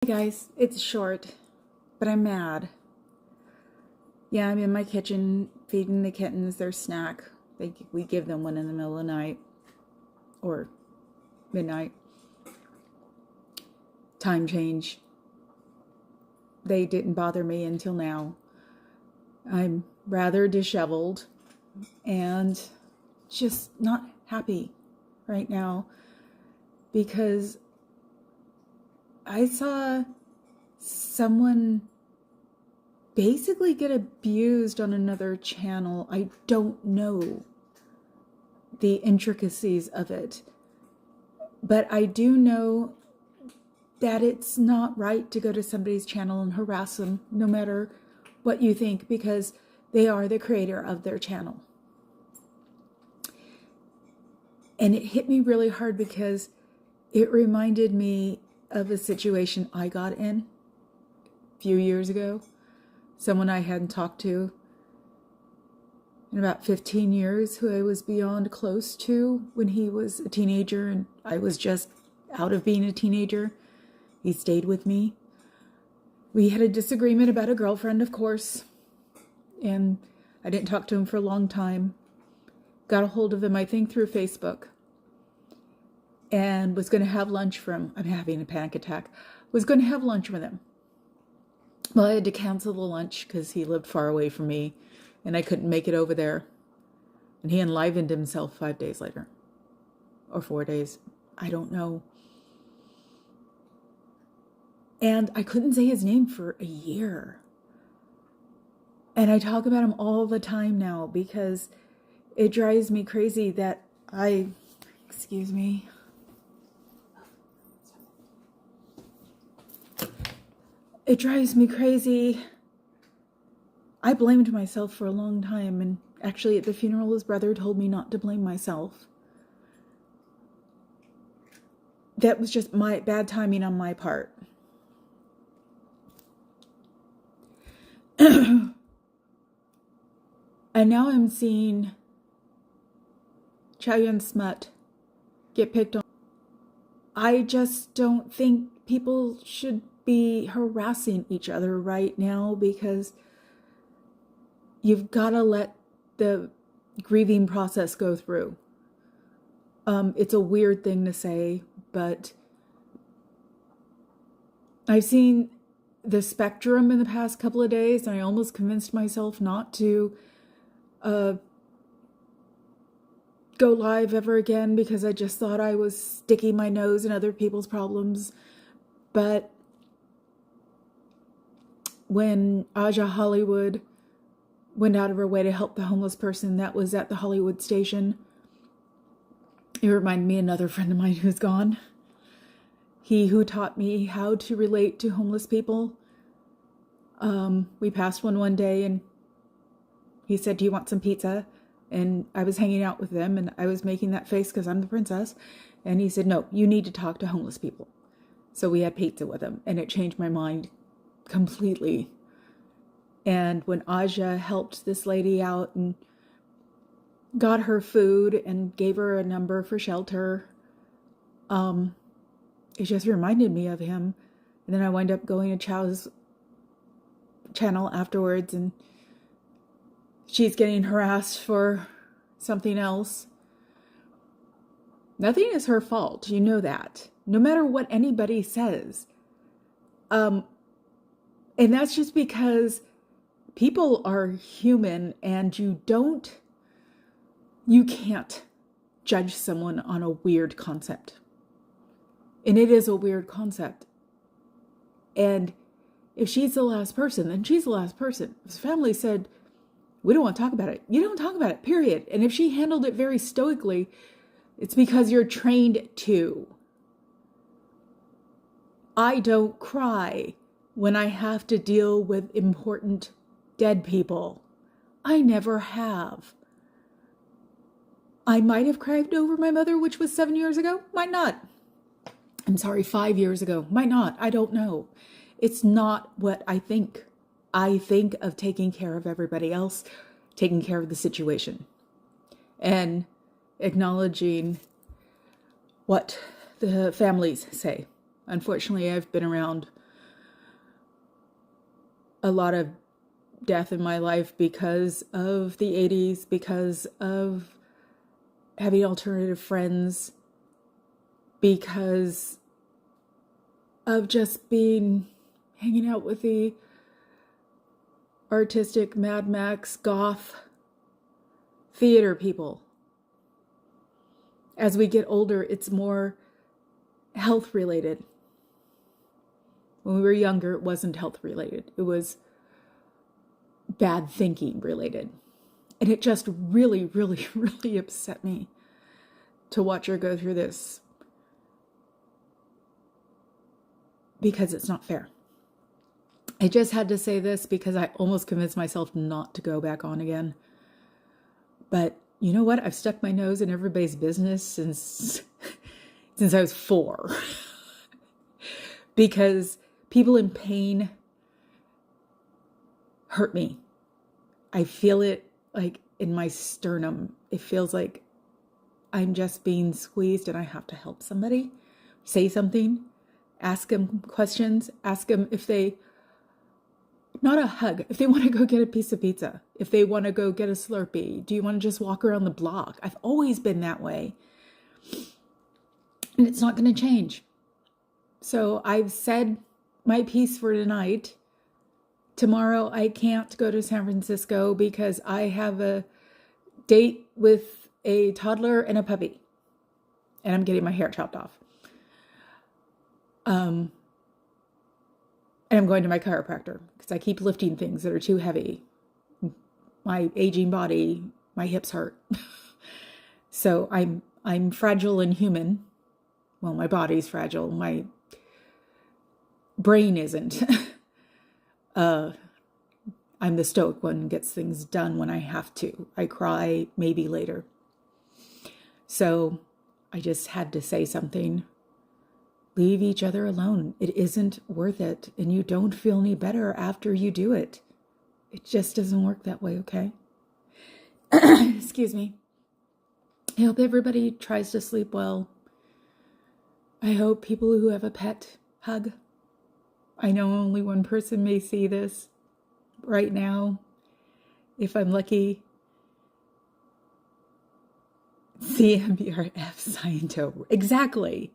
Hey guys, it's short, but I'm mad. Yeah, I'm in my kitchen feeding the kittens their snack. We give them one in the middle of the night or midnight. Time change. They didn't bother me until now. I'm rather disheveled and just not happy right now because I saw someone basically get abused on another channel. I don't know the intricacies of it, but I do know that it's not right to go to somebody's channel and harass them, no matter what you think, because they are the creator of their channel. And it hit me really hard because it reminded me of a situation I got in a few years ago. Someone I hadn't talked to in about 15 years, who I was beyond close to when he was a teenager and I was just out of being a teenager. He stayed with me. We had a disagreement about a girlfriend, of course, and I didn't talk to him for a long time. Got a hold of him, I think, through Facebook, and was going to have lunch for him. I'm having a panic attack. Was going to have lunch with him. Well, I had to cancel the lunch because he lived far away from me and I couldn't make it over there. And he enlivened himself 5 days later. Or 4 days. I don't know. And I couldn't say his name for a year. And I talk about him all the time now because it drives me crazy that excuse me. It drives me crazy. I blamed myself for a long time, and actually at the funeral his brother told me not to blame myself. That was just my bad timing on my part. And now I'm seeing Chow Yun Smut get picked on. I just don't think people should be harassing each other right now, because you've got to let the grieving process go through. It's a weird thing to say, but I've seen the spectrum in the past couple of days, and I almost convinced myself not to go live ever again because I just thought I was sticking my nose in other people's problems. But when Aja Hollywood went out of her way to help the homeless person that was at the Hollywood station, it reminded me of another friend of mine who's gone. He who taught me how to relate to homeless people. We passed one day and he said, "Do you want some pizza?" And I was hanging out with them and I was making that face because I'm the princess. And he said, "No, you need to talk to homeless people." So we had pizza with him, and it changed my mind completely. And when Aja helped this lady out and got her food and gave her a number for shelter, it just reminded me of him. And then I wound up going to Chow's channel afterwards, and she's getting harassed for something else. Nothing is her fault, you know that. No matter what anybody says. And that's just because people are human, and you can't judge someone on a weird concept. And it is a weird concept. And if she's the last person, then she's the last person. His family said, "We don't want to talk about it." You don't talk about it, period. And if she handled it very stoically, it's because you're trained to. I don't cry when I have to deal with important dead people. I never have. I might have cried over my mother, which was 7 years ago. Might not. I'm sorry, 5 years ago. Might not. I don't know. It's not what I think. I think of taking care of everybody else, taking care of the situation, and acknowledging what the families say. Unfortunately, I've been around a lot of death in my life because of the 80s, because of having alternative friends, because of just hanging out with the artistic Mad Max goth theater people. As we get older, it's more health related. When we were younger, it wasn't health related. It was bad thinking related. And it just really, really, really upset me to watch her go through this, because it's not fair. I just had to say this because I almost convinced myself not to go back on again. But you know what? I've stuck my nose in everybody's business since I was 4. Because people in pain hurt me. I feel it like in my sternum. It feels like I'm just being squeezed and I have to help somebody. Say something. Ask them questions. Ask them if they, not a hug, if they want to go get a piece of pizza. If they want to go get a Slurpee. Do you want to just walk around the block? I've always been that way. And it's not going to change. So I've said my piece for tonight. Tomorrow I can't go to San Francisco because I have a date with a toddler and a puppy. And I'm getting my hair chopped off. And I'm going to my chiropractor because I keep lifting things that are too heavy. My aging body, my hips hurt. So I'm fragile and human. Well, my body's fragile. My brain isn't. I'm the stoic one who gets things done when I have to. I cry maybe later. So I just had to say something. Leave each other alone. It isn't worth it. And you don't feel any better after you do it. It just doesn't work that way, okay? Excuse me. I hope everybody tries to sleep well. I hope people who have a pet hug. I know only one person may see this right now. If I'm lucky. CMBRF Scientology. Exactly.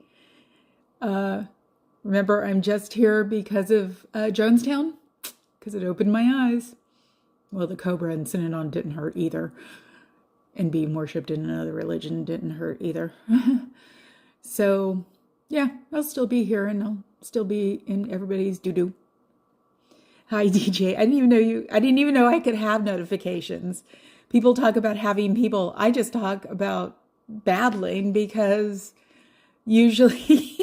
Remember, I'm just here because of Jonestown, because it opened my eyes. Well, the Cobra and Synanon didn't hurt either. And being worshipped in another religion didn't hurt either. So, yeah, I'll still be here and I'll still be in everybody's doo-doo. Hi, DJ. I didn't even know I could have notifications. People talk about having people. I just talk about battling because usually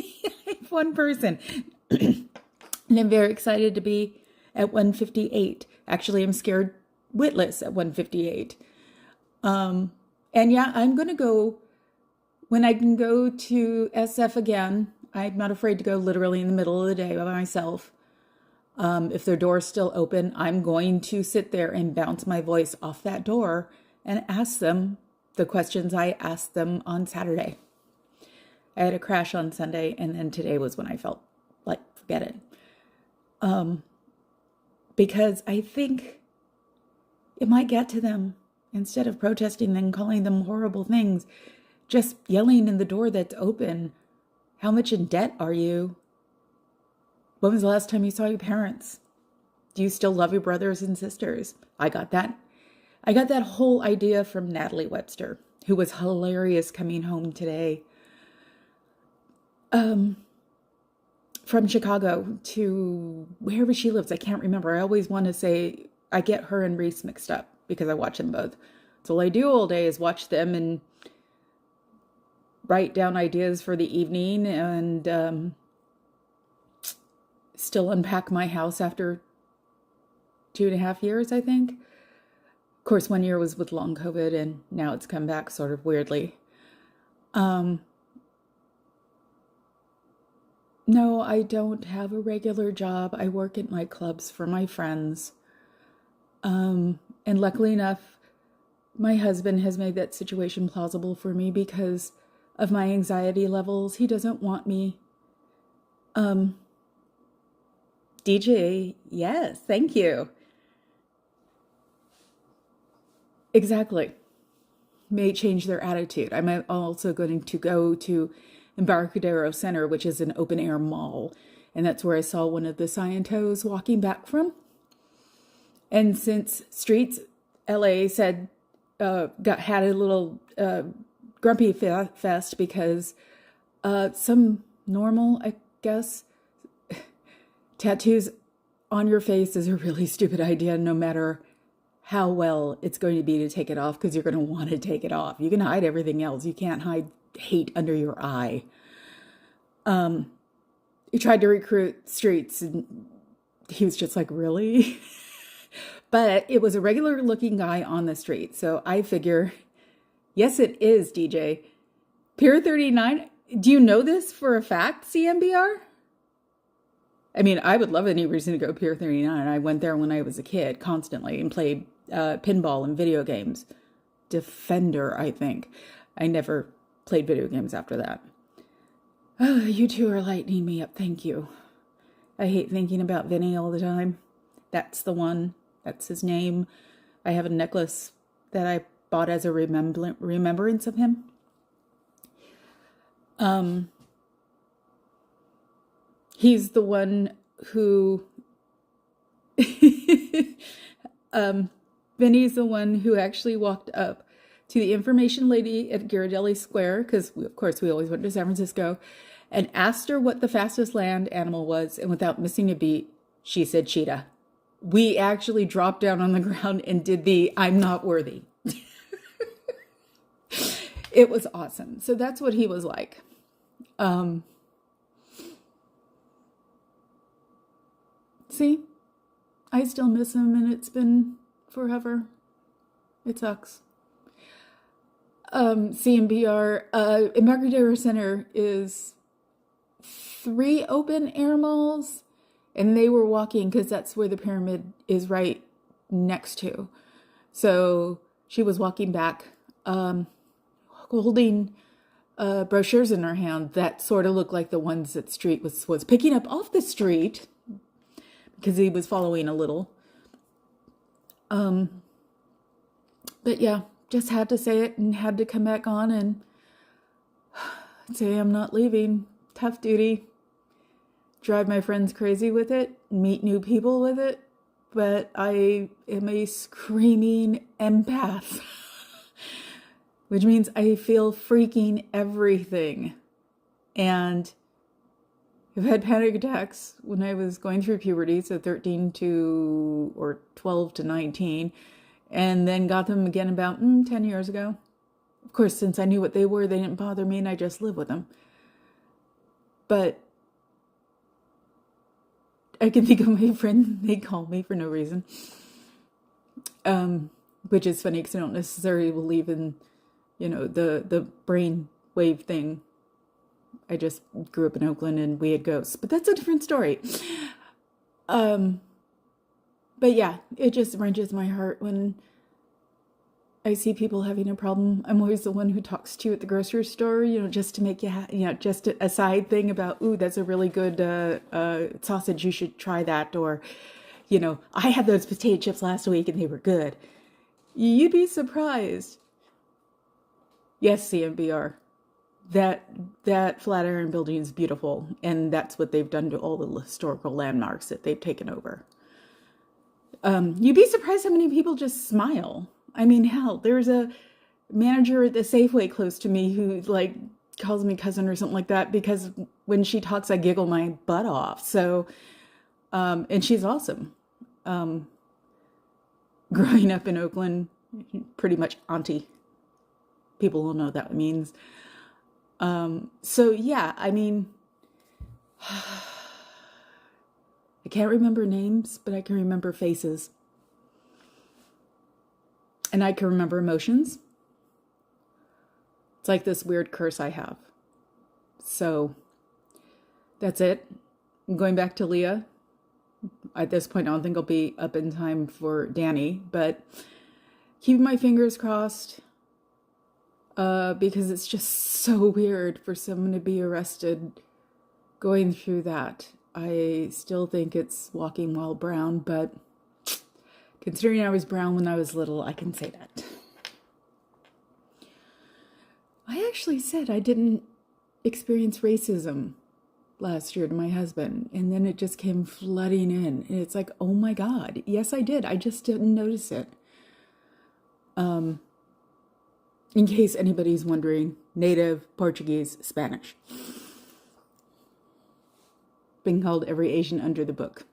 I have one person. And I'm very excited to be at 158. Actually, I'm scared witless at 158. And yeah, I'm going to go when I can go to SF again. I'm not afraid to go literally in the middle of the day by myself. If their door's still open, I'm going to sit there and bounce my voice off that door and ask them the questions I asked them on Saturday. I had a crash on Sunday, and then today was when I felt like, forget it. Because I think it might get to them. Instead of protesting and calling them horrible things, just yelling in the door that's open, how much in debt are you? When was the last time you saw your parents? Do you still love your brothers and sisters? I got that whole idea from Natalie Webster, who was hilarious coming home today. From Chicago to wherever she lives. I can't remember. I always want to say, I get her and Reese mixed up because I watch them both. So all I do all day is watch them and write down ideas for the evening and still unpack my house after 2.5 years, I think. Of course, 1 year was with long COVID and now it's come back sort of weirdly. No, I don't have a regular job. I work at nightclubs for my friends. And luckily enough, my husband has made that situation plausible for me because of my anxiety levels. He doesn't want me DJ, yes, thank you. Exactly. May change their attitude. I'm also going to go to Embarcadero Center, which is an open air mall. And that's where I saw one of the Scientos walking back from. And since Streets LA said, had a little grumpy fest because some normal, I guess, tattoos on your face is a really stupid idea, no matter how well it's going to be to take it off, because you're going to want to take it off. You can hide everything else. You can't hide hate under your eye. He tried to recruit Streets, and he was just like, really? But it was a regular looking guy on the street. So I figure, yes, it is, DJ. Pier 39, do you know this for a fact, CMBR? I mean, I would love any reason to go Pier 39. I went there when I was a kid constantly and played pinball and video games. Defender, I think. I never played video games after that. Oh, you two are lightening me up. Thank you. I hate thinking about Vinny all the time. That's the one. That's his name. I have a necklace that I bought as a remembrance of him. He's the one who, Vinny's the one who actually walked up to the information lady at Ghirardelli Square, because of course we always went to San Francisco, and asked her what the fastest land animal was, and without missing a beat, she said cheetah. We actually dropped down on the ground and did the I'm not worthy. It was awesome. So that's what he was like. See, I still miss him, and it's been forever. It sucks. CMBR, Embarcadero Center is 3 open air malls, and they were walking because that's where the pyramid is right next to. So she was walking back, holding brochures in her hand that sort of looked like the ones that Street was picking up off the street, because he was following a little. But yeah, just had to say it and had to come back on and say I'm not leaving. Tough duty. Drive my friends crazy with it, meet new people with it, but I am a screaming empath, which means I feel freaking everything. And I've had panic attacks when I was going through puberty, so 12 to 19, and then got them again about 10 years ago. Of course, since I knew what they were, they didn't bother me, and I just lived with them. But I can think of my friend, they call me for no reason, which is funny because I don't necessarily believe in, the brain wave thing. I just grew up in Oakland and we had ghosts, but that's a different story. But yeah, it just wrenches my heart when I see people having a problem. I'm always the one who talks to you at the grocery store, just to make you, just a side thing about, ooh, that's a really good sausage. You should try that. Or, I had those potato chips last week and they were good. You'd be surprised. Yes, CMBR. That Flatiron building is beautiful, and that's what they've done to all the historical landmarks that they've taken over. You'd be surprised how many people just smile. I mean, hell, there's a manager at the Safeway close to me who calls me cousin or something like that, because when she talks, I giggle my butt off. So, and she's awesome. Growing up in Oakland, pretty much auntie. People will know what that means. So yeah, I mean, I can't remember names, but I can remember faces. And I can remember emotions. It's like this weird curse I have. So that's it. I'm going back to Leah. At this point, I don't think I'll be up in time for Danny, but keeping my fingers crossed. Because it's just so weird for someone to be arrested going through that. I still think it's walking while brown, but considering I was brown when I was little, I can say that. I actually said I didn't experience racism last year to my husband, and then it just came flooding in, and it's like, oh my God, yes I did, I just didn't notice it. In case anybody's wondering, Native, Portuguese, Spanish. Been called every Asian under the book.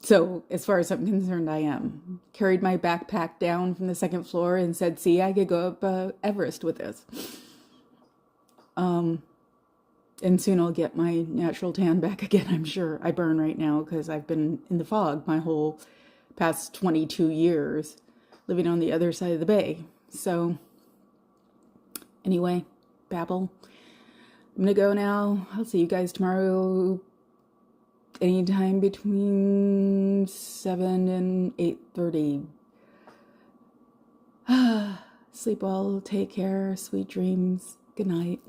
So, as far as I'm concerned, I am. Carried my backpack down from the second floor and said, see, I could go up Everest with this. And soon I'll get my natural tan back again, I'm sure. I burn right now because I've been in the fog my whole past 22 years, living on the other side of the bay. So, anyway, babble. I'm going to go now. I'll see you guys tomorrow anytime between 7 and 8:30. Sleep well, take care, sweet dreams, good night.